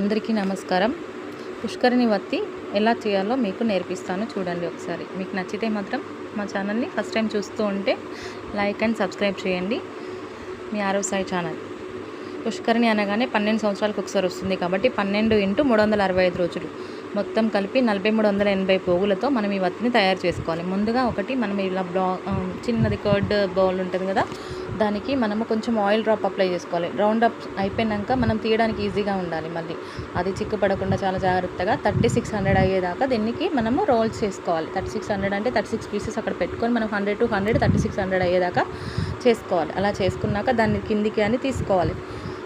అందరికీ నమస్కారం. పుష్కరిణి వత్తి ఎలా చేయాలో మీకు నేర్పిస్తాను, చూడండి ఒకసారి. మీకు నచ్చితే మాత్రం మా ఛానల్ని ఫస్ట్ టైం చూస్తూ ఉంటే లైక్ అండ్ సబ్స్క్రైబ్ చేయండి. మీ ఆరవ సాయి ఛానల్. పుష్కరిణి అనగానే 12 సంవత్సరాలకు ఒకసారి వస్తుంది కాబట్టి 12 × 365 రోజులు మొత్తం కలిపి 4380 పోగులతో మనం ఈ వత్తిని తయారు చేసుకోవాలి. ముందుగా ఒకటి మనం ఇలా చిన్నది కర్డ్ బౌల్ ఉంటుంది కదా, దానికి మనము కొంచెం ఆయిల్ డ్రాప్ అప్లై చేసుకోవాలి. రౌండ్ అప్ అయిపోయినాక మనం తీయడానికి ఈజీగా ఉండాలి. మళ్ళీ అది చిక్కుపడకుండా చాలా జాగ్రత్తగా 3600 అయ్యేదాకా దీనికి మనము రోల్స్ చేసుకోవాలి. 3600 అంటే 36 పీసెస్ అక్కడ పెట్టుకొని మనం 100 to 100 3600 అయ్యేదాకా చేసుకోవాలి. అలా చేసుకున్నాక దాన్ని కిందికి అని తీసుకోవాలి.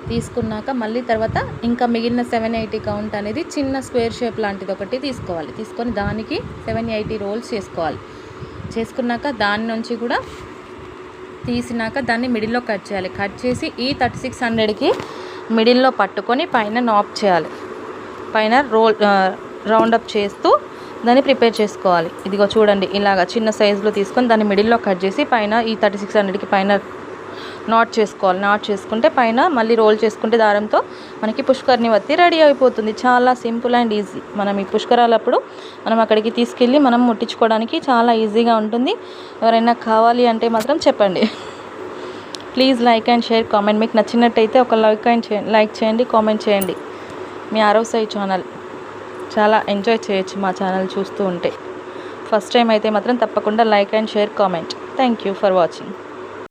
తీసుకున్నాక మళ్ళీ తర్వాత ఇంకా మిగిలిన 780 కౌంట్ అనేది చిన్న స్క్వేర్ షేప్ లాంటిది ఒకటి తీసుకోవాలి. తీసుకొని దానికి 780 రోల్స్ చేసుకోవాలి. చేసుకున్నాక దాని నుంచి కూడా తీసినాక దాన్ని మిడిల్లో కట్ చేయాలి. కట్ చేసి ఈ 3600కి మిడిల్లో పట్టుకొని పైన నాప్ చేయాలి. పైన రౌండ్ అప్ చేస్తూ దాన్ని ప్రిపేర్ చేసుకోవాలి. ఇదిగో చూడండి, ఇలాగ చిన్న సైజులో తీసుకొని దాన్ని మిడిల్లో కట్ చేసి పైన ఈ 3600కి పైన నాట్ చేసుకోవాలి. నాట్ చేసుకుంటే పైన మళ్ళీ రోల్ చేసుకుంటే దారంతో మనకి పుష్కరిణి వత్తి రెడీ అయిపోతుంది. చాలా సింపుల్ అండ్ ఈజీ. మనం ఈ పుష్కరాలప్పుడు మనం అక్కడికి తీసుకెళ్ళి మనం ముట్టించుకోవడానికి చాలా ఈజీగా ఉంటుంది. ఎవరైనా కావాలి అంటే మాత్రం చెప్పండి. Please like and share comment. మీకు నచ్చినట్టయితే ఒక లైక్ చేయండి, కామెంట్ చేయండి. మీ ఆరవ సాయి ఛానల్ చాలా ఎంజాయ్ చేయొచ్చు మా ఛానల్ చూస్తూ ఉంటే. ఫస్ట్ టైం అయితే మాత్రం తప్పకుండా like and share comment. Thank you for watching.